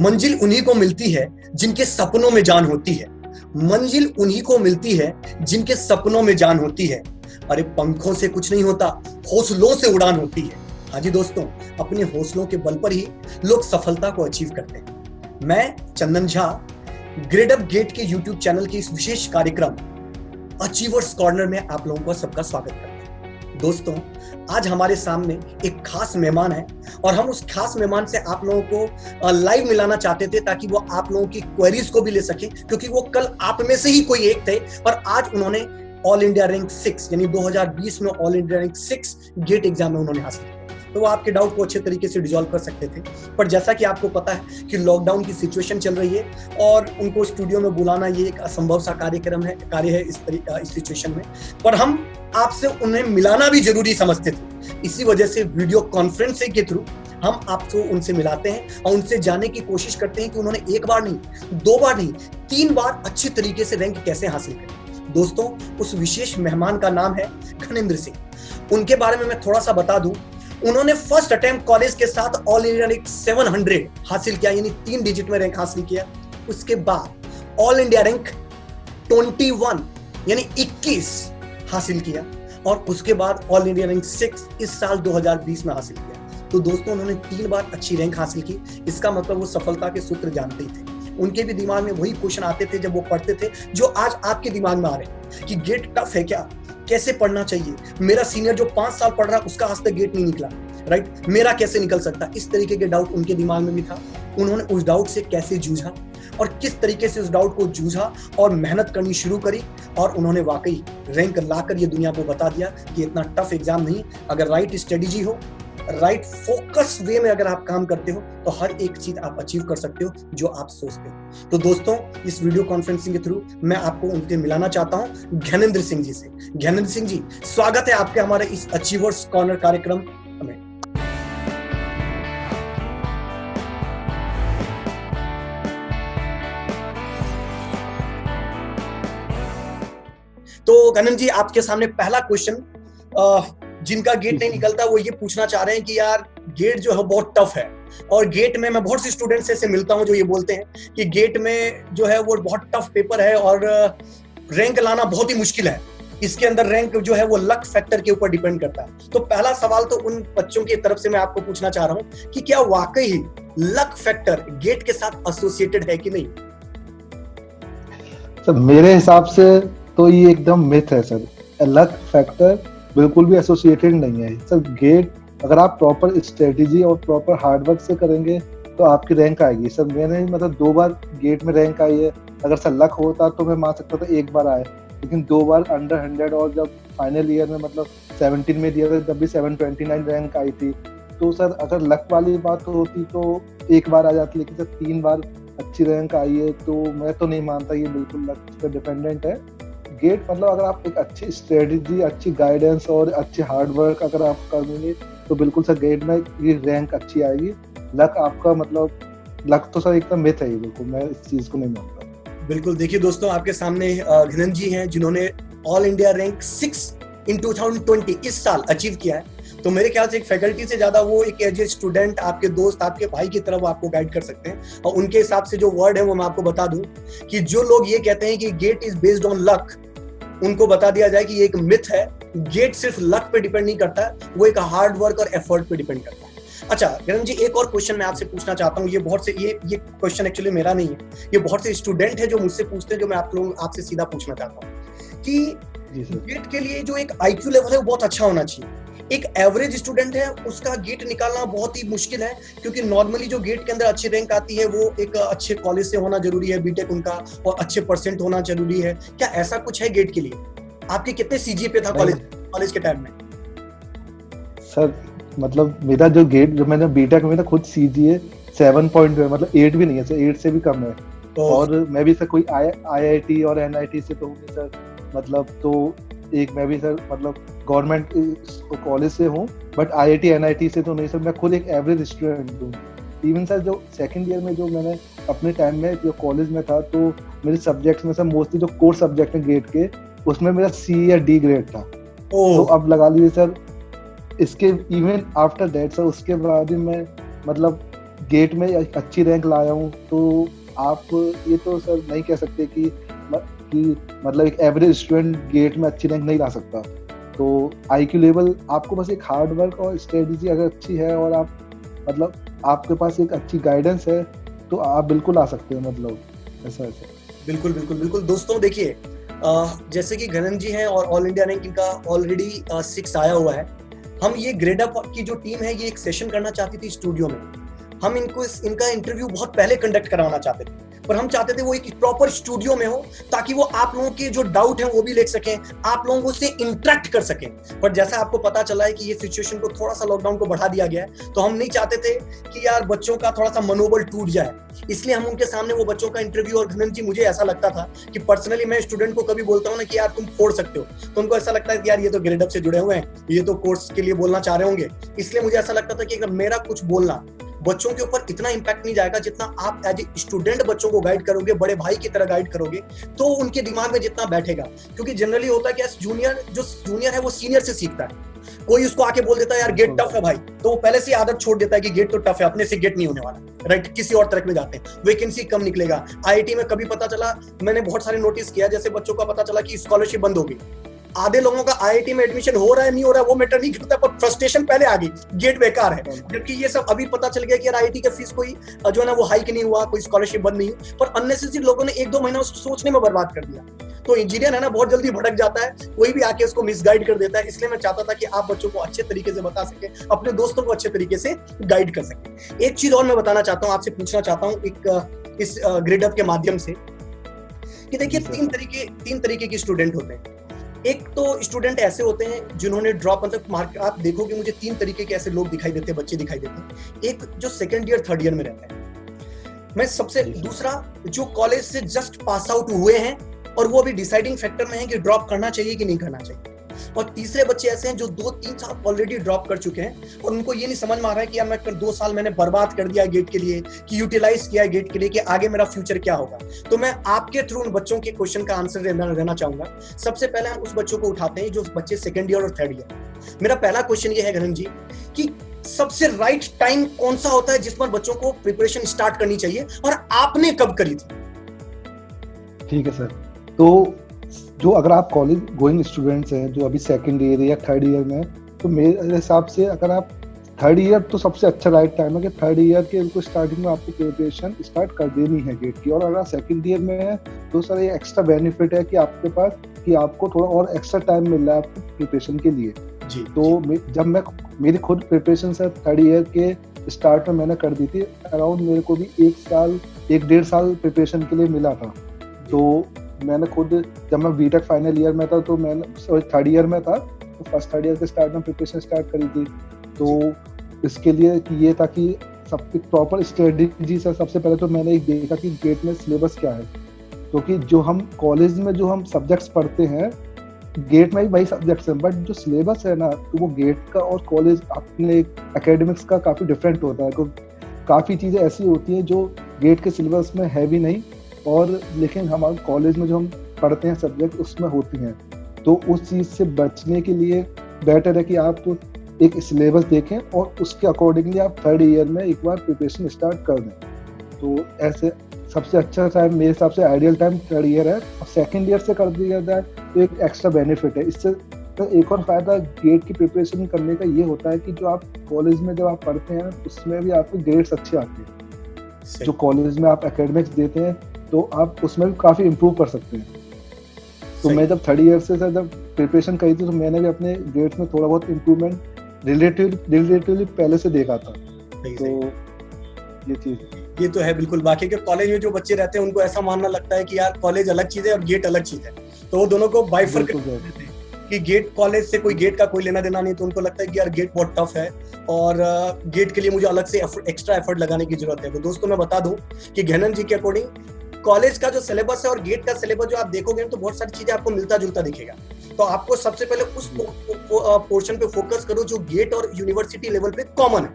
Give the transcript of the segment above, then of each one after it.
मंजिल उन्हीं को मिलती है जिनके सपनों में जान होती है। मंजिल उन्हीं को मिलती है जिनके सपनों में जान होती है। अरे पंखों से कुछ नहीं होता, हौसलों से उड़ान होती है। हाँ जी दोस्तों, अपने हौसलों के बल पर ही लोग सफलता को अचीव करते हैं। मैं Chandan Jha grade up get के YouTube चैनल के इस विशेष कार्यक्रम अचीवर्स कॉर्नर में आप लोगों का सबका स्वागत करता हूं। दोस्तों, आज हमारे सामने एक खास मेहमान है और हम उस खास मेहमान से आप लोगों को लाइव मिलाना चाहते थे ताकि वो आप लोगों की क्वेरीज को भी ले सके, क्योंकि वो कल आप में से ही कोई एक थे और आज उन्होंने ऑल इंडिया रैंक 6 यानी 2020 में all India rank 6 GATE exam में उन्होंने हासिल किया। तो वो आपके डाउट को अच्छे तरीके से डिसॉल्व कर सकते थे, पर जैसा कि आपको पता है कि लॉकडाउन की सिचुएशन चल रही है और उनको स्टूडियो में बुलाना ये एक असंभव सा कार्य है इस सिचुएशन में, पर हम आपसे उन्हें मिलाना भी जरूरी समझते थे। इसी वजह से वीडियो कॉन्फ्रेंसिंग के थ्रू हम आपको उनसे मिलाते हैं और उनसे जानने की कोशिश करते हैं कि उन्होंने एक बार नहीं, 2 बार नहीं, 3 बार अच्छी तरीके से रैंक कैसे हासिल करी। दोस्तों, उस विशेष मेहमान का नाम है घनेंद्र सिंह। उनके बारे में मैं थोड़ा सा बता दूं, उन्होंने फर्स्ट अटेम्प्ट कॉलेज के साथ ऑल इंडिया रैंक 700 हासिल किया, यानी 3 डिजिट में रैंक हासिल किया। उसके बाद ऑल इंडिया रैंक 21 यानी 21 हासिल किया और उसके बाद ऑल इंडिया रैंक 6 इस साल 2020 में हासिल किया। तो दोस्तों, उन्होंने 3 बार अच्छी रैंक हासिल की। इसका मतलब वो सफलता के सूत्र जानते ही थे। उनके भी दिमाग में वही क्वेश्चन आते थे जब वो पढ़ते थे जो आज आपके दिमाग में आ रहे हैं कि गेट टफ है क्या, कैसे पढ़ना चाहिए, मेरा सीनियर जो 5 साल पढ़ रहा उसका आज तक गेट नहीं निकला, राइट, मेरा कैसे निकल सकता। इस तरीके के डाउट उनके दिमाग में भी था। उन्होंने उस डाउट से कैसे जूझा और किस तरीके से उस डाउट को जूझा और मेहनत करनी शुरू करी और उन्होंने वाकई रैंक लाकर ये दुनिया को बता दिया कि इतना टफ एग्जाम नहीं, अगर राइट स्ट्रेटेजी हो, राइट फोकस वे में अगर आप काम करते हो तो हर एक चीज आप अचीव कर सकते हो जो आप सोचते हो। तो दोस्तों, इस वीडियो कॉन्फ्रेंसिंग के थ्रू मैं आपको उनसे मिलाना चाहता हूं घनेंद्र सिंह जी से। घनेंद्र सिंह जी, स्वागत है आपके हमारे इस अचीवर्स कॉर्नर कार्यक्रम में। तो घनेंद्र जी, आपके सामने पहला क्वेश्चन, जिनका गेट नहीं निकलता वो ये पूछना चाह रहे हैं कि यार गेट जो है बहुत टफ है और गेट में मैं बहुत से स्टूडेंट से मिलता हूं जो ये बोलते हैं कि गेट में जो है वो बहुत टफ पेपर है और रैंक लाना बहुत ही मुश्किल है। इसके अंदर रैंक जो है वो लक फैक्टर के ऊपर डिपेंड करता है। तो पहला सवाल तो उन बच्चों की तरफ से मैं आपको पूछना चाह रहा हूं कि क्या वाकई लक फैक्टर गेट के साथ एसोसिएटेड है कि नहीं? सर, मेरे हिसाब से तो ये एकदम मिथ है सर। लक फैक्टर बिल्कुल भी एसोसिएटेड नहीं है सर। गेट अगर आप प्रॉपर स्ट्रेटेजी और प्रॉपर हार्डवर्क से करेंगे तो आपकी रैंक आएगी सर। मैंने 2 बार गेट में रैंक आई है। अगर सर लक होता तो मैं मान सकता था 1 बार आए, लेकिन 2 बार अंडर 100 और जब फाइनल ईयर में 17 में दिया था तब भी 729 रैंक आई थी। तो सर अगर लक वाली बात होती तो 1 बार आ जाती, लेकिन सर 3 बार अच्छी रैंक आई है तो मैं तो नहीं मानता ये बिल्कुल लक पर डिपेंडेंट है। गेट अगर आप एक अच्छी स्ट्रेटेजी, अच्छी गाइडेंस और अच्छे हार्डवर्क अगर आप करेंगे तो बिल्कुल सर गेट में ये रैंक अच्छी आएगी। लक आपका लक तो सर एकदम मिथ है, ये बिल्कुल मैं इस चीज को नहीं मानता। बिल्कुल, देखिए दोस्तों, आपके सामने घनेंद्र जी हैं जिन्होंने ऑल इंडिया रैंक 6 इन 2020 इस साल अचीव किया है। तो मेरे ख्याल से एक फैकल्टी से ज्यादा वो एक एज ए स्टूडेंट, आपके दोस्त, आपके भाई की तरफ आपको गाइड कर सकते हैं। और उनके हिसाब से जो वर्ड है वो मैं आपको बता दूं कि जो लोग ये कहते हैं कि GATE is based on luck, उनको बता दिया जाए कि ये एक मिथ है। गेट सिर्फ लक पे डिपेंड नहीं करता है, वो एक हार्ड वर्क और एफर्ट पे डिपेंड करता है। अच्छा घनेंद्र जी, एक और क्वेश्चन मैं आपसे पूछना चाहता हूँ। ये बहुत से ये क्वेश्चन एक्चुअली मेरा नहीं है, ये बहुत से स्टूडेंट है जो मुझसे पूछते हैं, जो मैं आपसे सीधा पूछना चाहता हूँ कि गेट के लिए जो एक IQ लेवल है वो बहुत अच्छा होना चाहिए। एक एवरेज स्टूडेंट है उसका गेट निकालना बहुत ही मुश्किल है, क्योंकि नॉर्मली जो गेट के अंदर अच्छी रैंक आती है वो एक अच्छे कॉलेज से होना जरूरी है, बीटेक उनका, और अच्छे परसेंट होना जरूरी है। क्या ऐसा कुछ है गेट के लिए? आपके कितने CGPA था कॉलेज के टाइम में? सर मेरा जो गेट, जो मैंने बीटेक में खुद CGA 7 पॉइंट है, 8 भी नहीं है सर, 8 से भी कम है। और मैं भी सर कोई IIT और NIT से तो हूँ सर, तो एक मैं भी सर गवर्नमेंट कॉलेज से हूँ, बट IIT NIT से तो नहीं सर। मैं खुद एक एवरेज स्टूडेंट हूँ। इवन सर जो सेकंड ईयर में जो मैंने अपने टाइम में जो कॉलेज में था, तो मेरे सब्जेक्ट्स में सर मोस्टली जो कोर सब्जेक्ट है गेट के, उसमें मेरा C या D ग्रेड था। तो अब लगा लीजिए सर, इसके इवन आफ्टर दैट सर, उसके बाद ही मैं गेट में एक अच्छी रैंक लाया हूँ, तो आप ये तो सर नहीं कह सकते कि मतलब एक एवरेज स्टूडेंट गेट में अच्छी रैंक नहीं ला सकता। तो IQ लेवल आपको बस एक हार्ड वर्क और स्ट्रेटेजी अगर अच्छी है और आप मतलब आपके पास एक अच्छी गाइडेंस है तो आप बिल्कुल आ सकते हैं, मतलब ऐसा। बिल्कुल बिल्कुल बिल्कुल। दोस्तों देखिए, जैसे कि गगन जी हैं और ऑल इंडिया रैंक इनका ऑलरेडी 6 आया हुआ है। हम ये ग्रेड अप की जो टीम है ये एक सेशन करना चाहती थी स्टूडियो में। हम इनका इंटरव्यू बहुत पहले कंडक्ट करवाना चाहते थे, पर हम चाहते थे वो एक प्रॉपर स्टूडियो में हो ताकि वो आप लोगों के जो डाउट हैं वो भी ले सकें, आप लोगों से इंटरेक्ट कर सकें। पर जैसा आपको पता चला है कि ये सिचुएशन को थोड़ा सा लॉकडाउन को बढ़ा दिया गया है, तो हम नहीं चाहते थे कि यार बच्चों का थोड़ा सा मनोबल टूट जाए, इसलिए हम उनके सामने वो बच्चों का इंटरव्यू। और घनन जी, मुझे ऐसा लगता था कि पर्सनली मैं स्टूडेंट को कभी बोलता हूँ ना कि यार तुम फोड़ सकते हो, तो उनको ऐसा लगता है कि यार ये तो ग्रेड अप से जुड़े हुए हैं, ये तो कोर्स के लिए बोलना चाह रहे होंगे। इसलिए मुझे ऐसा लगता था कि अगर मेरा कुछ बोलना बच्चों के ऊपर इतना इंपैक्ट नहीं जाएगा जितना आप एज ए स्टूडेंट बच्चों को गाइड करोगे, बड़े भाई की तरह गाइड करोगे, तो उनके दिमाग में जितना बैठेगा। क्योंकि जनरली होता है कि जो जूनियर है वो सीनियर से सीखता है। कोई उसको आके बोल देता है यार गेट टफ है भाई, तो वो पहले से आदत छोड़ देता है कि गेट तो टफ है, अपने से गेट नहीं होने वाला, राइट। किसी और तरह में जाते हैं, वैकेंसी कम निकलेगा। IIT में कभी पता चला, मैंने बहुत सारे नोटिस किया, जैसे बच्चों का पता चला कि स्कॉलरशिप बंद हो गई, आधे लोगों का IIT में एडमिशन हो रहा है नहीं हो रहा है वो मैटर नहीं करता, पर फ्रस्ट्रेशन पहले आ गई, गेट बेकार है। जबकि ये सब अभी पता चल गया कि यार IIT का फीस कोई जो है ना वो हाइक नहीं हुआ, कोई स्कॉलरशिप बंद नहीं हुई, पर अननेसेसरी लोगों ने 1-2 महीना उसको सोचने में बर्बाद कर दिया। तो इंजीनियर है ना बहुत जल्दी भटक जाता है, कोई भी आके उसको मिसगाइड कर देता है। इसलिए मैं चाहता था कि आप बच्चों को अच्छे तरीके से बता सके, अपने दोस्तों को अच्छे तरीके से गाइड कर सके। एक चीज और मैं बताना चाहता हूँ, आपसे पूछना चाहता हूँ इस ग्रेड अप के माध्यम से, कि देखिए तीन तरीके के स्टूडेंट होते हैं। एक तो स्टूडेंट ऐसे होते हैं जिन्होंने ड्रॉप, मतलब आप देखोगे मुझे 3 तरीके के ऐसे लोग दिखाई देते हैं, बच्चे दिखाई देते हैं। एक जो 2nd ईयर 3rd ईयर में रहता है, मैं सबसे दूसरा जो कॉलेज से जस्ट पास आउट हुए हैं और वो अभी डिसाइडिंग फैक्टर में है कि ड्रॉप करना चाहिए कि नहीं करना चाहिए। और तीसरे बच्चे ऐसे हैं जो 2-3 साल ऑलरेडी ड्रॉप कर चुके हैं और उनको ये नहीं समझ में आ रहा है कि यार मैं 2 साल मैंने बर्बाद कर दिया गेट के लिए, कि यूटिलाइज किया है गेट के लिए, कि आगे मेरा फ्यूचर क्या होगा। तो मैं आपके थ्रू उन बच्चों के क्वेश्चन का आंसर देना चाहूंगा। सबसे पहले हम उस बच्चों को उठाते हैं जो बच्चे 2nd ईयर और 3rd ईयर। मेरा पहला क्वेश्चन ये है गगन जी कि सबसे राइट टाइम कौन सा होता है जिस पर बच्चों को प्रिपरेशन स्टार्ट करनी चाहिए, और आपने कब करी थी? ठीक है सर, तो जो अगर आप कॉलेज गोइंग स्टूडेंट्स हैं जो अभी 2nd ईयर या 3rd ईयर में, तो मेरे हिसाब से अगर आप 3rd ईयर, तो सबसे अच्छा राइट टाइम है कि 3rd ईयर के उनको स्टार्टिंग में आपको प्रिपरेशन स्टार्ट कर देनी है गेट की। और अगर 2nd ईयर में है तो सर ये एक्स्ट्रा बेनिफिट है कि आपके पास कि आपको थोड़ा और एक्स्ट्रा टाइम मिल रहा है आपको प्रिपरेशन के लिए जी। तो जब मेरी खुद प्रिपरेशन सर 3rd ईयर के स्टार्ट में मैंने कर दी थी, अराउंड मेरे को भी 1-1.5 साल प्रिपरेशन के लिए मिला था। तो मैंने खुद, जब मैं बीटेक फाइनल ईयर में था तो मैंने 3rd ईयर में था, तो फर्स्ट 3rd ईयर के स्टार्ट में प्रिपरेशन स्टार्ट करी थी। तो इसके लिए कि ये था कि सब प्रॉपर स्ट्रेटेजी से सबसे पहले तो मैंने एक देखा कि गेट में सिलेबस क्या है, क्योंकि जो हम कॉलेज में जो हम सब्जेक्ट्स पढ़ते हैं गेट में भी वही सब्जेक्ट्स हैं, बट जो सिलेबस है ना तो वो गेट का और कॉलेज अपने एकेडमिक्स का काफ़ी डिफरेंट होता है। काफ़ी चीज़ें ऐसी होती हैं जो गेट के सिलेबस में है भी नहीं, और लेकिन हमारे कॉलेज में जो हम पढ़ते हैं सब्जेक्ट उसमें होती हैं। तो उस चीज़ से बचने के लिए बेटर है कि आप एक सिलेबस देखें और उसके अकॉर्डिंगली आप 3rd ईयर में एक बार प्रिपरेशन स्टार्ट कर दें। तो ऐसे सबसे अच्छा टाइम मेरे हिसाब से आइडियल टाइम 3rd ईयर है, और 2nd ईयर से कर दिया जाए तो एक एक्स्ट्रा बेनिफिट है। इससे तो एक और फायदा गेट की प्रिपरेशन करने का ये होता है कि जो आप कॉलेज में जब आप पढ़ते हैं उसमें भी आपके ग्रेड्स अच्छे आते हैं। जो कॉलेज में आप एकेडमिक्स देते हैं तो आप उसमें भी काफ़ी इम्प्रूव कर सकते हैं। तो मैं जब 3rd ईयर से जब प्रिपरेशन करी थी तो मैंने भी अपने ग्रेड्स में थोड़ा बहुत इम्प्रूवमेंट रिलेटिवली पहले से देखा था। तो ये चीज़, ये तो है बिल्कुल। बाकी के कॉलेज में जो बच्चे रहते हैं उनको ऐसा मानना लगता है कि यार कॉलेज अलग चीज़ है और गेट अलग चीज़ है, तो वो दोनों को बाइफरकेट कर देते हैं कि गेट कॉलेज से कोई गेट का कोई लेना देना नहीं। तो उनको लगता है कि यार गेट बहुत टफ है और गेट के लिए मुझे अलग से एक्स्ट्रा एफर्ट लगाने की जरूरत है। तो दोस्तों मैं बता दूं कि घनन जी के अकॉर्डिंग कॉलेज का जो सिलेबस है और गेट का सिलेबस जो आप देखोगे तो बहुत सारी चीजें आपको मिलता जुलता दिखेगा। तो आपको सबसे पहले उस पोर्शन पे फोकस करो जो गेट और यूनिवर्सिटी लेवल पे कॉमन है,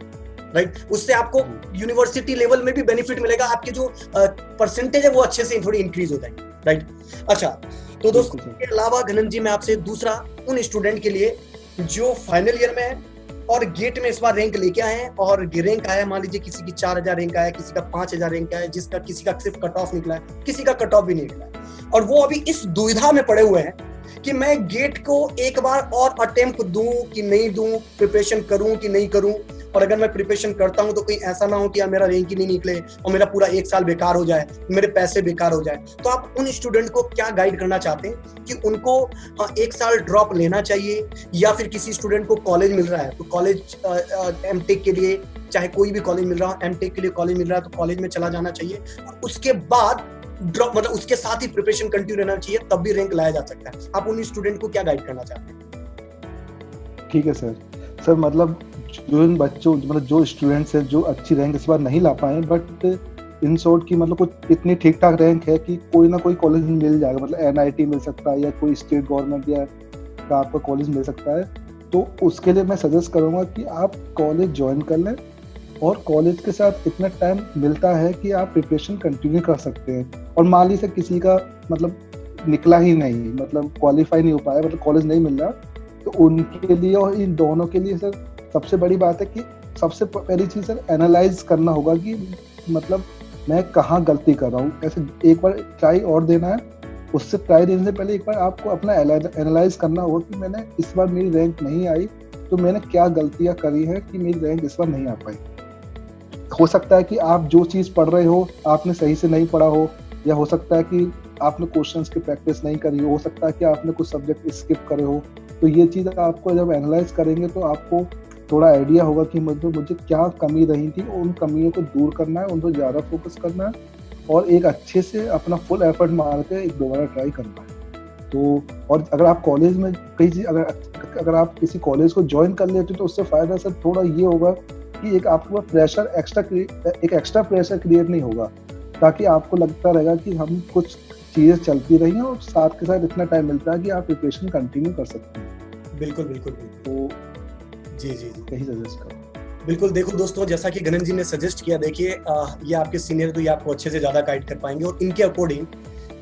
राइट। उससे आपको यूनिवर्सिटी लेवल में भी बेनिफिट मिलेगा, आपके जो परसेंटेज है वो अच्छे से थोड़ी इंक्रीज हो जाएगी, राइट। अच्छा, तो दोस्तों के अलावा घनन जी मैं आपसे दूसरा उन स्टूडेंट के लिए जो फाइनल ईयर में है और गेट में इस बार रैंक लेके आए हैं, और रैंक आया मान लीजिए किसी की 4000 रैंक आया, किसी का 5000 रैंक आया, जिसका किसी का सिर्फ कट ऑफ निकला है, किसी का कट ऑफ भी नहीं निकला है, और वो अभी इस दुविधा में पड़े हुए हैं कि मैं गेट को एक बार और अटेम्प्ट दूं कि नहीं दूं, प्रिपरेशन करूं कि नहीं करूं, और अगर मैं प्रिपरेशन करता हूं तो कहीं ऐसा ना हो कि यार मेरा रैंक ही नहीं निकले और मेरा पूरा 1 साल बेकार हो जाए, मेरे पैसे बेकार हो जाए। तो आप उन स्टूडेंट को क्या गाइड करना चाहते हैं कि उनको 1 साल ड्रॉप लेना चाहिए, या फिर किसी स्टूडेंट को कॉलेज मिल रहा है तो कॉलेज एमटेक के लिए, चाहे कोई भी कॉलेज मिल रहा हो, एमटेक के लिए कॉलेज मिल रहा है तो कॉलेज में चला जाना चाहिए, और उसके बाद ड्रॉप मतलब उसके साथ ही प्रिपरेशन कंटिन्यू रहना चाहिए, तब भी रैंक लाया जा सकता है। आप उन स्टूडेंट को क्या गाइड करना चाहते हैं? ठीक है सर मतलब जो इन बच्चों मतलब जो स्टूडेंट्स हैं जो अच्छी रैंक इस बार नहीं ला पाए, बट इन शॉर्ट की मतलब कुछ इतनी ठीक ठाक रैंक है कि कोई ना कोई कॉलेज मिल जाएगा, मतलब एनआईटी मिल सकता है या कोई स्टेट गवर्नमेंट या का आपका कॉलेज मिल सकता है। तो उसके लिए मैं सजेस्ट करूंगा कि आप कॉलेज ज्वाइन कर लें, और कॉलेज के साथ इतना टाइम मिलता है कि आप प्रिपरेशन कंटिन्यू कर सकते हैं। और मान लीजिए किसी का मतलब निकला ही नहीं, मतलब क्वालिफाई नहीं हो पाया, मतलब कॉलेज नहीं मिल रहा, तो उनके लिए और इन दोनों के लिए सर सबसे बड़ी बात है कि सबसे पहली चीज़ सर एनालाइज करना होगा कि मतलब मैं कहाँ गलती कर रहा हूँ। ऐसे एक बार ट्राई और देना है, उससे ट्राई देने से पहले एक बार आपको अपना एनालाइज करना होगा कि मैंने इस बार मेरी रैंक नहीं आई तो मैंने क्या गलतियाँ करी हैं कि मेरी रैंक इस बार नहीं आ पाई। हो सकता है कि आप जो चीज़ पढ़ रहे हो आपने सही से नहीं पढ़ा हो, या हो सकता है कि आपने क्वेश्चंस की प्रैक्टिस नहीं करी हो सकता है कि आपने कुछ सब्जेक्ट स्किप करे हो। तो ये चीज़ आपको जब एनालाइज करेंगे तो आपको थोड़ा आइडिया होगा कि मुझे क्या कमी रही थी, उन कमियों को दूर करना है, उन पर ज़्यादा फोकस करना है, और एक अच्छे से अपना फुल एफर्ट मार के एक दोबारा ट्राई करना है। तो और अगर आप कॉलेज में अगर आप किसी कॉलेज को ज्वाइन कर लेते हो तो उससे फ़ायदा सर थोड़ा ये होगा कि एक आपके पास प्रेशर एक्स्ट्रा प्रेशर क्रिएट नहीं होगा, ताकि आपको लगता रहेगा कि हम कुछ चीज़ें चलती रही हैं और साथ के साथ इतना टाइम मिलता है कि आप प्रिपरेशन कंटिन्यू कर सकते हैं। बिल्कुल। तो जी यही सजेस्ट करूँ। बिल्कुल। देखो दोस्तों, जैसा कि गगन जी ने सजेस्ट किया, देखिए ये आपके सीनियर तो ये आपको अच्छे से ज़्यादा गाइड कर पाएंगे, और इनके अकॉर्डिंग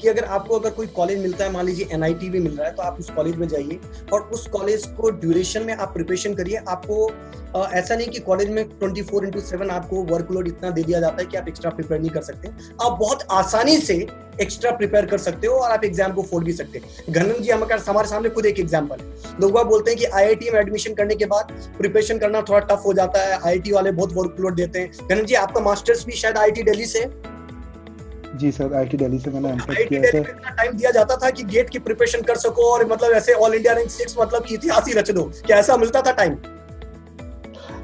कि अगर कोई कॉलेज मिलता है, मान लीजिए एनआईटी भी मिल रहा है, तो आप उस कॉलेज में जाइए और उस कॉलेज को ड्यूरेशन में आप प्रिपरेशन करिए। आपको ऐसा नहीं कि कॉलेज में 24/7 आपको वर्कलोड इतना दे दिया जाता है कि आप एक्स्ट्रा प्रिपेयर नहीं कर सकते। आप बहुत आसानी से एक्स्ट्रा प्रिपेयर कर सकते हो और आप एग्जाम को फोड़ भी सकते हैं। घनन जी हमारे सामने खुद एक एग्जाम्पल है। लोग बात बोलते हैं कि आईआईटी में एडमिशन करने के बाद प्रिपरेशन करना थोड़ा टफ हो जाता है, आईआईटी वाले बहुत वर्कलोड देते हैं। घनन जी, आपका मास्टर्स भी शायद आईआईटी दिल्ली से? जी सर, आईआईटी दिल्ली से मैंने एमटेक किया है। इतना टाइम दिया जाता था कि गेट की प्रिपरेशन कर सको और मतलब ऐसे ऑल इंडिया रैंक 6 मतलब कि इतिहास ही रच दो, क्या ऐसा मिलता था टाइम?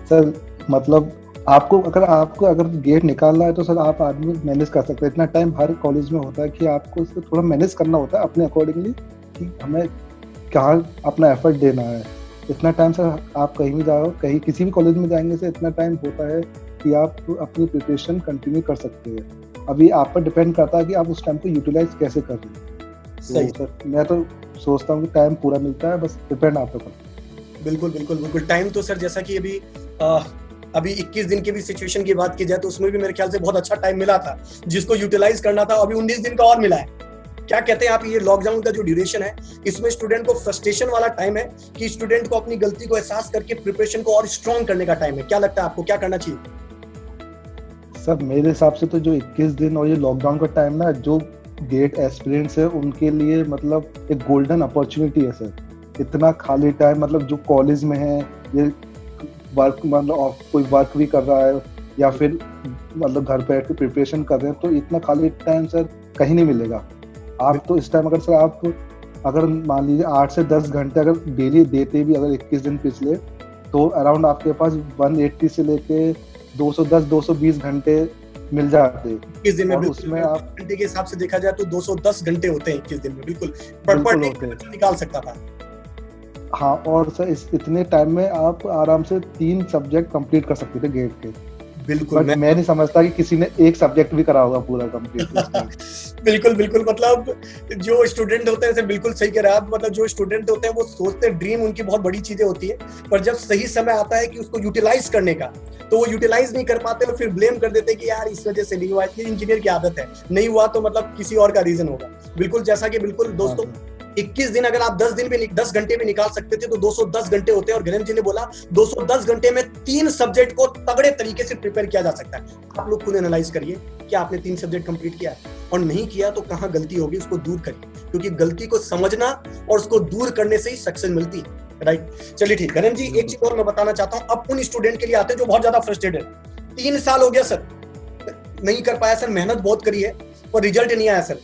सर मतलब आपको अगर गेट निकालना है तो सर आप आदमी मैनेज कर सकते हैं। इतना टाइम हर कॉलेज में होता है कि आपको इसको थोड़ा मैनेज करना होता है अपने अकॉर्डिंगली कि हमें कहाँ अपना एफर्ट देना है। इतना टाइम सर आप कहीं भी जाओ, कहीं किसी भी कॉलेज में जाएंगे सर इतना टाइम होता है कि आप अपनी प्रिपरेशन कंटिन्यू कर सकते हैं। अभी आप पर डिपेंड करता है कि आप उस टाइम को यूटिलाइज कैसे कर रहे हैं। सही सर मैं तो सोचता हूँ कि टाइम पूरा मिलता है, बस डिपेंड आप पे करता है। बिल्कुल। टाइम तो सर जैसा कि अभी 21 दिन की भी सिचुएशन की बात की जाए तो उसमें भी मेरे ख्याल से बहुत अच्छा टाइम मिला था जिसको यूटिलाइज करना था। अभी 19 दिन का और मिला है। क्या कहते हैं आप, ये लॉकडाउन का जो ड्यूरेशन है इसमें स्टूडेंट को फ्रस्ट्रेशन वाला टाइम है कि स्टूडेंट को अपनी गलती को एहसास करके प्रिपरेशन को और स्ट्रॉन्ग करने का टाइम है? क्या लगता है आपको, क्या करना चाहिए? सर मेरे हिसाब से तो जो 21 दिन और ये लॉकडाउन का टाइम ना, जो गेट एस्पिरेंट्स है उनके लिए मतलब एक गोल्डन अपॉर्चुनिटी है सर। इतना खाली टाइम मतलब जो कॉलेज में है, ये वर्क मतलब कोई वर्क भी कर रहा है या फिर मतलब घर पे बैठ के प्रिपरेशन कर रहे हैं, तो इतना खाली टाइम सर कहीं नहीं मिलेगा। आप तो इस टाइम अगर सर आप अगर मान लीजिए 8 से 10 घंटे अगर डेली देते भी अगर 21 दिन पिछले, तो अराउंड आपके पास 180 से लेके 210-220 घंटे मिल जाते हैं 21 दिन में। उसमें आप घंटे के हिसाब से देखा जाए तो 210 घंटे होते हैं 21 दिन में। बिल्कुल पर निकाल सकता था। हाँ, और सर इतने टाइम में आप आराम से 3 सब्जेक्ट कंप्लीट कर सकते थे गेट के। बिल्कुल। मैं नहीं समझता कि किसी ने एक सब्जेक्ट भी करा होगा पूरा कंप्लीट। बिल्कुल मतलब जो स्टूडेंट होते हैं, बिल्कुल सही कह रहे हैं आप। मतलब जो स्टूडेंट होते हैं वो सोचते हैं, ड्रीम उनकी बहुत बड़ी चीजें होती है, पर जब सही समय आता है कि उसको यूटिलाइज करने का तो वो यूटिलाइज नहीं कर पाते और फिर ब्लेम कर देते हैं कि यार इस वजह से नहीं हुआ। इतनी इंजीनियर की आदत है, नहीं हुआ तो मतलब किसी और का रीजन होगा। बिल्कुल, जैसा कि बिल्कुल दोस्तों 21 दिन अगर आप 10 घंटे में निकाल सकते थे तो 210 घंटे होते हैं। और गणेश जी ने बोला 210 घंटे में 3 सब्जेक्ट को तगड़े तरीके से प्रिपेयर किया जा सकता है। आप लोग खुद एनालाइज करिए कि आपने 3 सब्जेक्ट कंप्लीट किया है, और नहीं किया तो कहां गलती होगी, उसको दूर करिए, क्योंकि गलती को समझना और उसको दूर करने से ही सक्सेस मिलती है। राइट, चलिए ठीक। गणेश जी, एक चीज और मैं बताना चाहता हूं। अब उन स्टूडेंट के लिए आते हैं जो बहुत ज्यादा फ्रस्ट्रेटेड है। 3 साल हो गया सर, नहीं कर पाया सर, मेहनत बहुत करी है और रिजल्ट नहीं आया सर।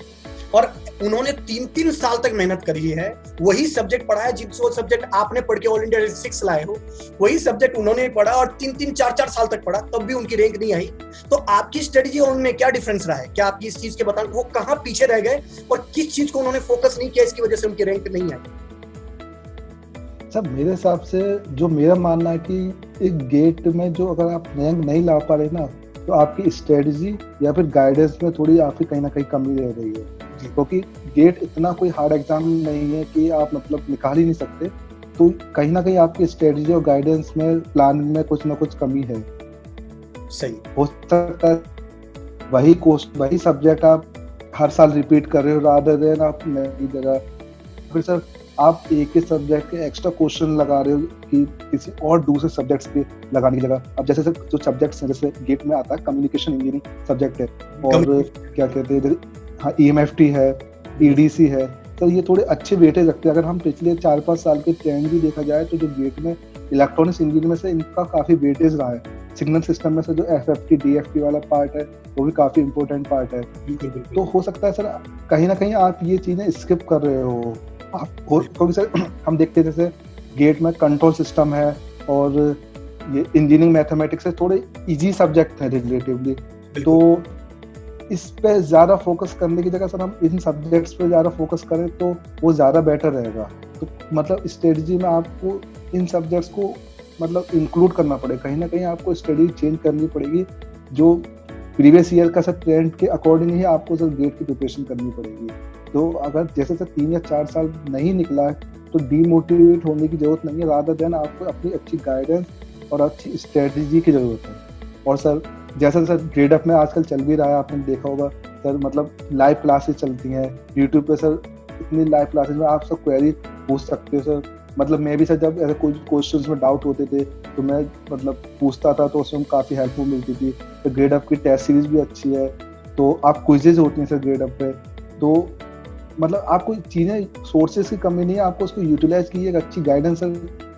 और उन्होंने 3-3 साल तक मेहनत करी है, वही सब्जेक्ट पढ़ा है जिस सब्जेक्ट आपने पढ़ के ऑल इंडिया 6 लाए हो, वही सब्जेक्ट उन्होंने पढ़ा और 3-3, 4-4 साल तक पढ़ा, तब भी उनकी रैंक नहीं आई। तो आपकी स्ट्रेटजी और उनमें क्या डिफरेंस रहा है? क्या आपकी इस चीज के बताएं, वो कहां पीछे रह गए और किस चीज को उन्होंने फोकस नहीं किया, इसकी वजह से उनकी रैंक नहीं आई? सब मेरे हिसाब से जो मेरा मानना है कि एक गेट में जो अगर आप रैंक नहीं ला पा रहे ना, तो आपकी स्ट्रेटजी या फिर गाइडेंस में थोड़ी आपकी कहीं ना कहीं कमी रह रही है। क्योंकि गेट इतना कोई हार्ड एग्जाम नहीं है कि आप मतलब निकाल ही नहीं सकते, तो कहीं ना कहीं आपकी स्ट्रेटजी और गाइडेंस में, प्लानिंग में कुछ ना कुछ कमी है। सही हो सकता है वही सब्जेक्ट आप हर साल रिपीट कर रहे हो, रादर देन आप नहीं दे रहा, फिर सर आप एक ही सब्जेक्ट के एक्स्ट्रा क्वेश्चन लगा रहे हो कि किसी और दूसरे सब्जेक्ट्स पे लगाने की जगह। अब जैसे सर जो सब्जेक्ट्स हैं, जैसे गेट में आता है कम्युनिकेशन इंजीनियरिंग सब्जेक्ट है, और क्या कहते हैं, हाँ EMFT है, EDC है, तो ये थोड़े अच्छे वेटेज रखते हैं। अगर हम पिछले 4-5 साल के ट्रेंड भी देखा जाए तो जो गेट में इलेक्ट्रॉनिक्स इंजीनियरिंग में से इनका काफी वेटेज रहा है। सिग्नल सिस्टम में से जो FFT DFT वाला पार्ट है वो भी काफी इंपॉर्टेंट पार्ट है। तो हो सकता है सर कहीं ना कहीं आप ये चीजें स्किप कर रहे हो आप, क्योंकि सर हम देखते हैं जैसे गेट में कंट्रोल सिस्टम है और ये इंजीनियरिंग मैथमेटिक्स है, थोड़े इजी सब्जेक्ट हैं रिलेटिवली, तो इस पे ज्यादा फोकस करने की जगह सर हम इन सब्जेक्ट्स पे ज्यादा फोकस करें तो वो ज्यादा बेटर रहेगा। तो मतलब स्ट्रेटजी में आपको इन सब्जेक्ट्स को मतलब इंक्लूड करना पड़ेगा, कहीं ना कहीं आपको स्टडी चेंज करनी पड़ेगी, जो प्रीवियस ईयर का सर ट्रेंड के अकॉर्डिंग ही आपको सर गेट की प्रिपरेशन करनी पड़ेगी। तो अगर जैसे सर 3 या 4 साल नहीं निकला है तो डीमोटिवेट होने की जरूरत नहीं है, रादर देन आपको अपनी अच्छी गाइडेंस और अच्छी स्ट्रेटजी की जरूरत है। और सर जैसा सर ग्रेड अप में आजकल चल भी रहा है, आपने देखा होगा सर, मतलब लाइव क्लासेस चलती हैं यूट्यूब पे सर, इतनी लाइव क्लासेस में आप सब क्वेरी पूछ सकते हो सर। मतलब मैं भी सर जब ऐसे कोई क्वेश्चंस में डाउट होते थे तो मैं मतलब पूछता था, तो उसमें काफ़ी हेल्पफुल मिलती थी। तो ग्रेड अप की टेस्ट सीरीज भी अच्छी है, तो आप क्विजेज होती हैं सर ग्रेड अप पे, तो मतलब आपको चीज़ें सोर्सेज की कमी नहीं है, आपको उसको यूटिलाइज कीजिए। एक अच्छी गाइडेंस सर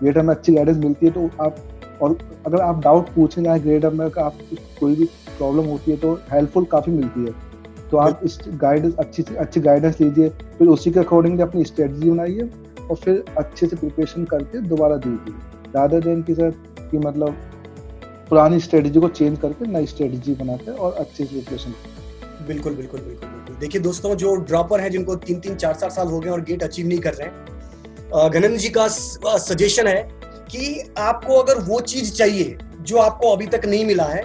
ग्रेड अप में अच्छी गाइडेंस मिलती है तो आप, और अगर आप डाउट पूछेंगे आज ग्रेड अप में, आप कोई भी प्रॉब्लम होती है तो हेल्पफुल काफ़ी मिलती है। तो आप इस गाइडेंस अच्छी गाइडेंस लीजिए, फिर उसी के अकॉर्डिंगली अपनी स्ट्रेटजी बनाइए और फिर अच्छे से प्रिपरेशन करके दोबारा दीजिए, ज़्यादा दिन की सर कि मतलब पुरानी स्ट्रेटजी को चेंज करके नई स्ट्रेटजी बनाते हैं और अच्छे से प्रिपरेशन। बिल्कुल बिल्कुल बिल्कुल बिल्कुल। देखिए दोस्तों, जो ड्रॉपर हैं जिनको 3-3, 4-4 साल हो गए और गेट अचीव नहीं कर रहे हैं, गणेश जी का सजेशन है कि आपको अगर वो चीज चाहिए जो आपको अभी तक नहीं मिला है,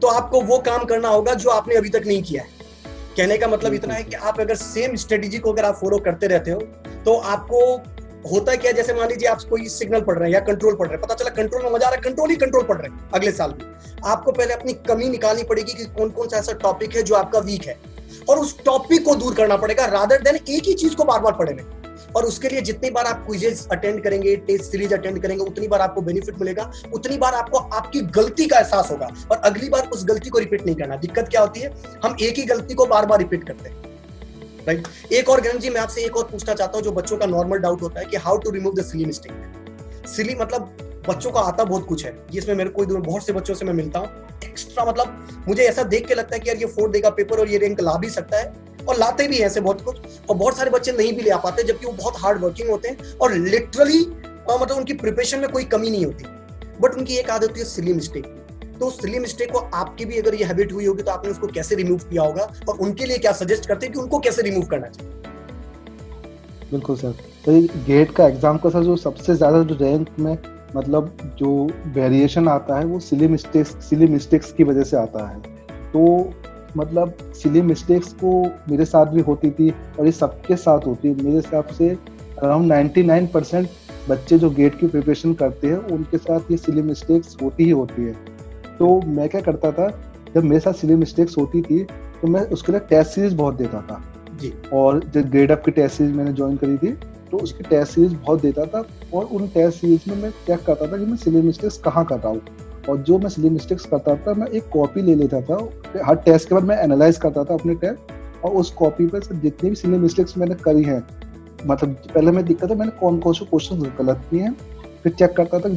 तो आपको वो काम करना होगा जो आपने अभी तक नहीं किया है। कहने का मतलब इतना है कि आप अगर सेम स्ट्रेटजी को अगर आप फॉलो करते रहते हो तो आपको होता क्या, जैसे मान लीजिए आप कोई सिग्नल पढ़ रहे हैं या कंट्रोल पढ़ रहे हैं, पता चला कंट्रोल में मजा आ रहा है, कंट्रोल पढ़ रहे हैं अगले साल भी, आपको पहले अपनी कमी निकालनी पड़ेगी कि कौन कौन सा ऐसा टॉपिक है जो आपका वीक है, और उस टॉपिक को दूर करना पड़ेगा, रादर देन एक ही चीज को बार बार पढ़ने। और उसके लिए जितनी बार आप क्विजेस अटेंड करेंगे, टेस्ट सीरीज अटेंड करेंगे, उतनी बार आपको बेनिफिट मिलेगा, उतनी बार आपको आपकी गलती का एहसास होगा और अगली बार उस गलती को रिपीट नहीं करना। दिक्कत क्या होती है, हम एक ही गलती को बार बार रिपीट करते हैं। राइट। एक और गणेश जी, मैं आपसे एक और पूछना चाहता हूं, जो बच्चों का नॉर्मल डाउट होता है कि how to remove the silly mistake. Silly मतलब बच्चों का आता बहुत कुछ है, जिसमें मेरे कोई बहुत से बच्चों से मैं मिलता हूँ, एक्स्ट्रा मतलब मुझे ऐसा देख के लगता है कि यार ये 4 देगा पेपर और ये रैंक ला भी सकता है, और लाते भी हैं ऐसे बहुत कुछ, और बहुत सारे बच्चे नहीं भी ले आ पाते, जबकि वो बहुत हार्ड वर्किंग होते हैं और लिटरली मतलब उनकी प्रिपरेशन में कोई कमी नहीं होती, बट उनकी एक आदत होती है सिली मिस्टेक। तो सिली मिस्टेक को आपकी भी अगर ये हैबिट हुई होगी तो आपने उसको कैसे रिमूव किया होगा, और उनके लिए क्या सजेस्ट करते हैं कि उनको कैसे रिमूव करना चाहिए? बिल्कुल सर, तो गेट का एग्जाम का सर जो सबसे ज्यादा जो रैंक में मतलब जो वेरिएशन आता है वो सिली मिस्टेक्स की वजह से आता है। तो मतलब सिली मिस्टेक्स को मेरे साथ भी होती थी और ये सबके साथ होती है। मेरे हिसाब से अराउंड 99% बच्चे जो गेट की प्रिपरेशन करते हैं उनके साथ ये सिली मिस्टेक्स होती ही होती है। तो मैं क्या करता था, जब मेरे साथ सिली मिस्टेक्स होती थी तो मैं उसके लिए टेस्ट सीरीज बहुत देता था जी। और जब ग्रेड अप की टेस्ट सीरीज मैंने ज्वाइन करी थी तो उसकी टेस्ट सीरीज बहुत देता था और उन टेस्ट सीरीज में मैं चेक करता था कि मैं सिली मिस्टेक्स कहाँ कर रहा हूँ, और जो मैं सिली मिस्टेक्स करता था मैं एक कॉपी ले लेता था, हर टेस्ट के बाद मैं एनालाइज करता था अपने टेस्ट, और उस कॉपी पर जितनी भी सिली मिस्टेक्स मैंने करी हैं, मतलब पहले मैं देखता था मैंने कौन कौन से क्वेश्चन गलत किए हैं, फिर चेक करता था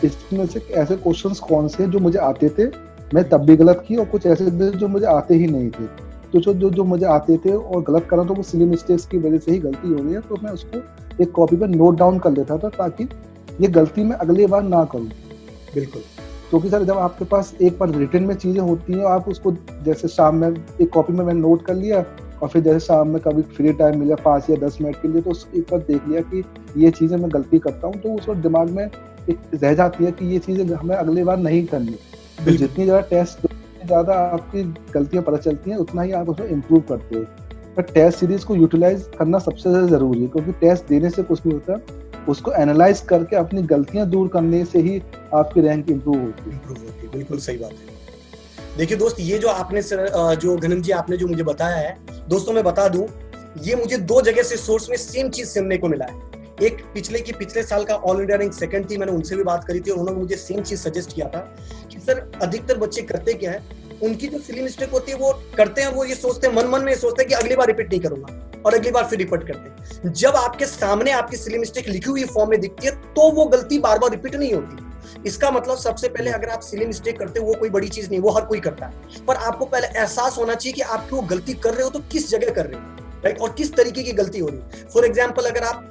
इसमें से ऐसे क्वेश्चंस कौन से जो मुझे आते थे मैं तब भी गलत किए, और कुछ ऐसे थे जो मुझे आते ही नहीं थे। तो जो मुझे आते थे और गलत करा तो वो सिली मिस्टेक्स की वजह से ही गलती हो रही है, तो मैं उसको एक कॉपी पर नोट डाउन कर लेता था ताकि ये गलती मैं अगली बार ना करूँ। बिल्कुल, क्योंकि सर जब आपके पास एक बार रिटन में चीजें होती हैं, आप उसको जैसे शाम में एक कॉपी में मैंने नोट कर लिया, और फिर जैसे शाम में कभी फ्री टाइम मिला 5 या 10 मिनट के लिए, तो एक बार देख लिया कि ये चीजें मैं गलती करता हूँ, तो उस वक्त दिमाग में एक रह जाती है कि ये चीजें हमें अगली बार नहीं करनी। तो जितनी ज्यादा टेस्ट ज्यादा आपकी गलतियां पता चलती हैं उतना ही आप उसमें इम्प्रूव करते हो। पर टेस्ट सीरीज को यूटिलाइज करना सबसे ज्यादा जरूरी है, क्योंकि टेस्ट देने से कुछ नहीं होता, उसको एनालाइज करके अपनी गलतियां दूर करने से ही आपकी रैंक इम्प्रूव होती है। बिल्कुल सही बात है। देखिए दोस्त, ये जो आपने जो घनम जी आपने जो मुझे बताया है, दोस्तों मैं बता दूं, ये मुझे 2 जगह से सोर्स में सेम चीज सुनने को मिला है। एक पिछले साल का ऑल इंडिया रैंक 2nd थी, मैंने उनसे भी बात करी थी और उन्होंने मुझे सेम चीज सजेस्ट किया था कि सर अधिकतर बच्चे करते क्या है, उनकी जो सिली मिस्टेक होती है वो करते हैं, वो ये सोचते हैं मन में सोचते हैं कि अगली बार रिपीट नहीं करूंगा, और अगली बार फिर रिपीट करते हैं। जब आपके सामने आपकी सिली मिस्टेक लिखी हुई फॉर्म में दिखती है तो वो गलती बार बार रिपीट नहीं होती। इसका मतलब सबसे पहले अगर आप सिली मिस्टेक करते हो वो कोई बड़ी चीज नहीं, वो हर कोई करता है, पर आपको पहले एहसास होना चाहिए कि आप वो गलती कर रहे हो तो किस जगह कर रहे हो, राइट, और किस तरीके की गलती हो रही है। फॉर एग्जाम्पल, अगर आप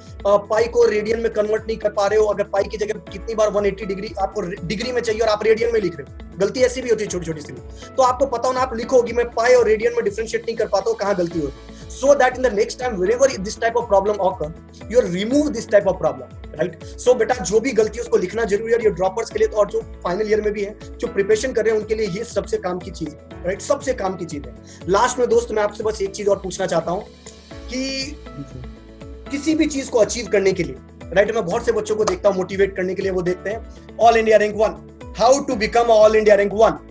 पाई को रेडियन में कन्वर्ट नहीं कर पा रहे हो, अगर पाई की जगह कितनी बार 180 डिग्री आपको डिग्री में चाहिए और आप रेडियन में लिख रहे हो, गलती ऐसी भी होती है छोटी छोटी सी, तो आपको पता होना, आप लिखोगी मैं पाई और रेडियन में डिफरेंशिएट नहीं कर पाता हूँ, कहाँ गलती होती है, so that in the next time wherever this type of problem occur you remove this type of problem, right? So बेटा जो भी गलती है उसको लिखना जरूरी है, ये ड्रॉपर्स के लिए और जो फाइनल ईयर में भी है, जो प्रिपरेशन कर रहे हैं उनके लिए ये सबसे काम की चीज है, राइट, सबसे काम की चीज है। लास्ट में दोस्त मैं आपसे बस एक चीज और पूछना चाहता हूँ कि किसी भी चीज को अचीव करने के लिए, राइट, मैं बहुत से बच्चों को देखता हूँ मोटिवेट करने के लिए, वो देखते हैं all India rank 1, how to become all India rank 1।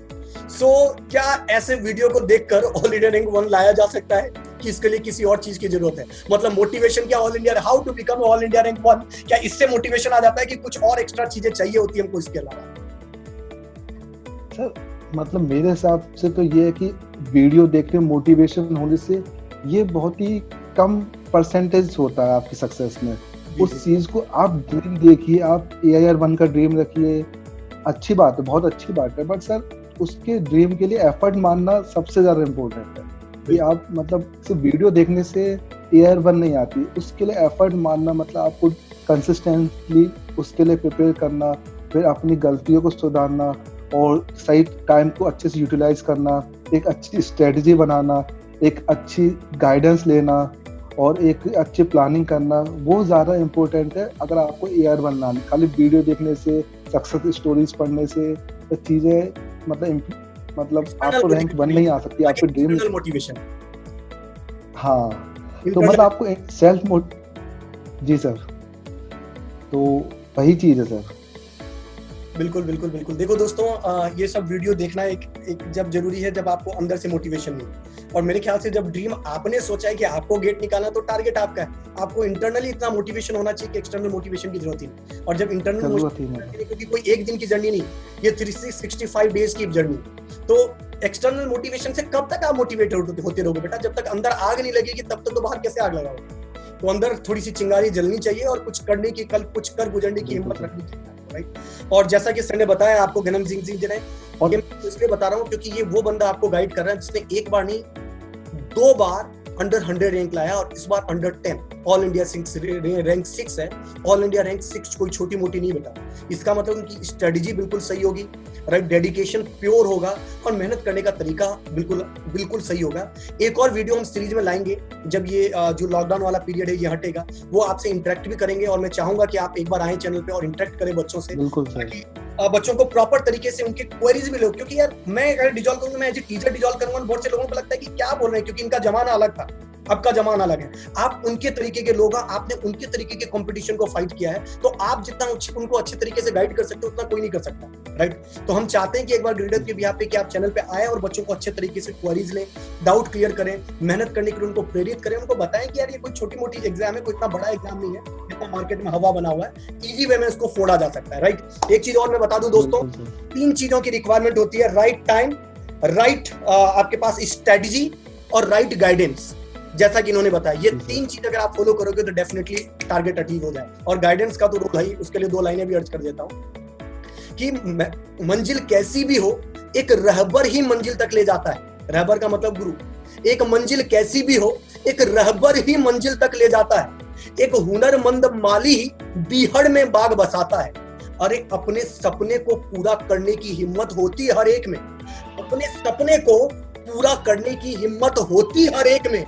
So क्या ऐसे वीडियो को देखकर ऑल इंडिया रैंक 1 लाया जा सकता है कि इसके लिए किसी और चीज की जरूरत है? मतलब मोटिवेशन क्या all India, how to become all India rank 1, क्या इससे मोटिवेशन आ जाता है कि कुछ और एक्स्ट्रा चीजें चाहिए होती है हमको इसके अलावा? सर मतलब मेरे हिसाब से तो ये है कि वीडियो देखने मोटिवेशन होने से ये बहुत ही कम परसेंटेज होता है आपकी सक्सेस में। उस चीज को आप ड्रीम देखिए, आप AIR-1 का ड्रीम रखिए, अच्छी बात है, बहुत अच्छी बात है, बट सर उसके ड्रीम के लिए एफर्ट मानना सबसे ज्यादा इम्पोर्टेंट है। कि आप मतलब सिर्फ वीडियो देखने से AIR-1 नहीं आती, उसके लिए एफर्ट मानना मतलब आपको कंसिस्टेंटली उसके लिए प्रिपेयर करना, फिर अपनी गलतियों को सुधारना और सही टाइम को अच्छे से यूटिलाइज करना, एक अच्छी स्ट्रेटजी बनाना, एक अच्छी गाइडेंस लेना और एक अच्छी प्लानिंग करना, वो ज़्यादा इम्पोर्टेंट है। अगर आपको AIR-1 ना, खाली वीडियो देखने से, सक्सेस स्टोरीज पढ़ने से तो चीज़ें मतलब आपको रैंक 1 नहीं आ सकती, आपके ड्रीम मोटिवेशन। हाँ, तो मतलब आपको एक सेल्फ जी सर, तो वही चीज़ है सर। बिल्कुल बिल्कुल बिल्कुल। देखो दोस्तों, ये सब वीडियो देखना एक जब जरूरी है जब आपको अंदर से मोटिवेशन मिले, और मेरे ख्याल से जब ड्रीम आपने सोचा है कि आपको गेट निकालना, तो टारगेट आपका है, आपको इंटरनली इतना मोटिवेशन होना चाहिए कि एक्सटर्नल मोटिवेशन की जरूरत ही नहीं। और जब इंटरनल मोटिवेशन, क्योंकि कोई एक दिन की जर्नी नहीं, ये 365 डेज की जर्नी, तो एक्सटर्नल मोटिवेशन से कब तक आप मोटिवेट होते रहोगे बेटा? जब तक अंदर आग नहीं लगेगी तब तक तो बाहर कैसे आग लगाओगे? तो अंदर थोड़ी सी चिंगारी जलनी चाहिए और कुछ करने की, कल कुछ कर गुजरने की हिम्मत रखनी चाहिए, राइट। और जैसा कि सर ने बताया आपको, घनम सिंह जी ने, और ये मैं इसलिए बता रहा हूँ क्योंकि ये वो बंदा आपको गाइड कर रहा है जिसने एक बार नहीं 2 बार अंडर 100 रैंक लाया और इस बार अंडर 10 ऑल इंडिया रैंक 6 है। ऑल इंडिया रैंक 6 कोई छोटी मोटी नहीं बेटा। इसका मतलब उनकी स्ट्रेटेजी बिल्कुल सही होगी, राइट, डेडिकेशन प्योर होगा और मेहनत करने का तरीका बिल्कुल सही होगा। एक और वीडियो हम सीरीज में लाएंगे जब ये जो लॉकडाउन वाला पीरियड है ये हटेगा, वो आपसे इंटरेक्ट भी करेंगे और मैं चाहूंगा कि आप एक बार आए चैनल पे और इंटरेक्ट करें बच्चों से, ताकि बच्चों को प्रॉपर तरीके से उनके क्वेरीज भी लो। क्योंकि यार मैं अगर डिजॉल्व करूंगा, मैं एज ए टीचर डिजॉल्व करूंगा, बहुत से लोगों को लगता है कि क्या बोल रहे हैं, क्योंकि इनका जमाना अलग था, अब का जमाना अलग है। आप उनके तरीके के लोग, आपने उनके तरीके के कंपटीशन को फाइट किया है, तो आप जितना उनको अच्छे तरीके से गाइड कर सकते हो उतना कोई नहीं कर सकता। राइट। तो हम चाहते हैं कि एक बार ग्रेडअप के बिहाफ पे कि आप चैनल पे आए और बच्चों को अच्छे तरीके से क्वेरीज लें, डाउट क्लियर करें, मेहनत करने के लिए उनको प्रेरित करें, उनको बताएं कि यार ये कोई छोटी मोटी एग्जाम है, कोई इतना बड़ा एग्जाम नहीं है जितना मार्केट में हवा बना हुआ है, इजी वे में इसको फोड़ा जा सकता है, राइट। एक चीज और मैं बता दूं दोस्तों, 3 चीजों की रिक्वायरमेंट होती है, राइट टाइम, राइट आपके पास स्ट्रेटजी और राइट गाइडेंस। जैसा कि इन्होंने बताया, ये 3 चीज अगर आप फॉलो करोगे तो डेफिनेटली टारगेट अचीव हो जाए। और गाइडेंस का तो रोल है, उसके लिए 2 लाइनें भी अर्ज कर देता हूं कि मंजिल कैसी भी हो, एक रहबर ही मंजिल तक ले जाता है। रहबर का मतलब गुरु। एक मंजिल कैसी भी हो, एक रहबर ही मंजिल तक ले जाता है। एक हुनरमंद माली ही बीहड़ में बाग बसाता है। अरे अपने सपने को पूरा करने की हिम्मत होती हर एक में, अपने सपने को पूरा करने की हिम्मत होती हर एक में।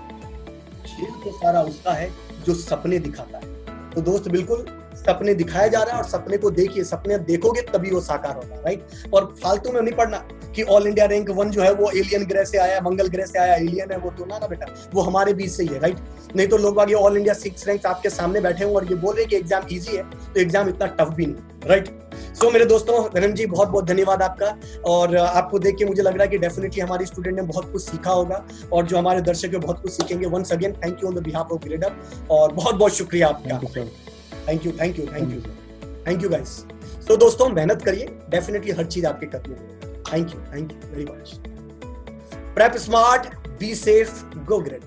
खेल तो सारा उसका है जो सपने दिखाता है। तो दोस्त बिल्कुल सपने दिखाया जा रहा है और सपने को देखिए, सपने देखोगे तभी वो साकार होगा, राइट। और फालतू में नहीं पढ़ना कि ऑल इंडिया रैंक 1 जो है वो एलियन ग्रह से आया, मंगल ग्रह से आया, एलियन है वो, तो ना बेटा, वो हमारे बीच से ही है, राइट। नहीं तो लोग बाग ये ऑल इंडिया 6 रैंक आपके सामने बैठे हों और ये बोल रहे कि एग्जाम इजी है, तो एग्जाम इतना टफ भी नहीं, राइट। सो मेरे दोस्तों, धर्म जी बहुत बहुत धन्यवाद आपका। और आपको देख के मुझे लग रहा है कि डेफिनेटली हमारे स्टूडेंट ने बहुत कुछ सीखा होगा और जो हमारे दर्शक है बहुत कुछ सीखेंगे। Once again thank you on the behalf of Gradeup और बहुत बहुत शुक्रिया आपका। Thank you thank you thank you thank you guys. तो दोस्तों मेहनत करिए, डेफिनेटली हर चीज आपके कदमों में। Thank you very much. Prep smart, be safe, go grade.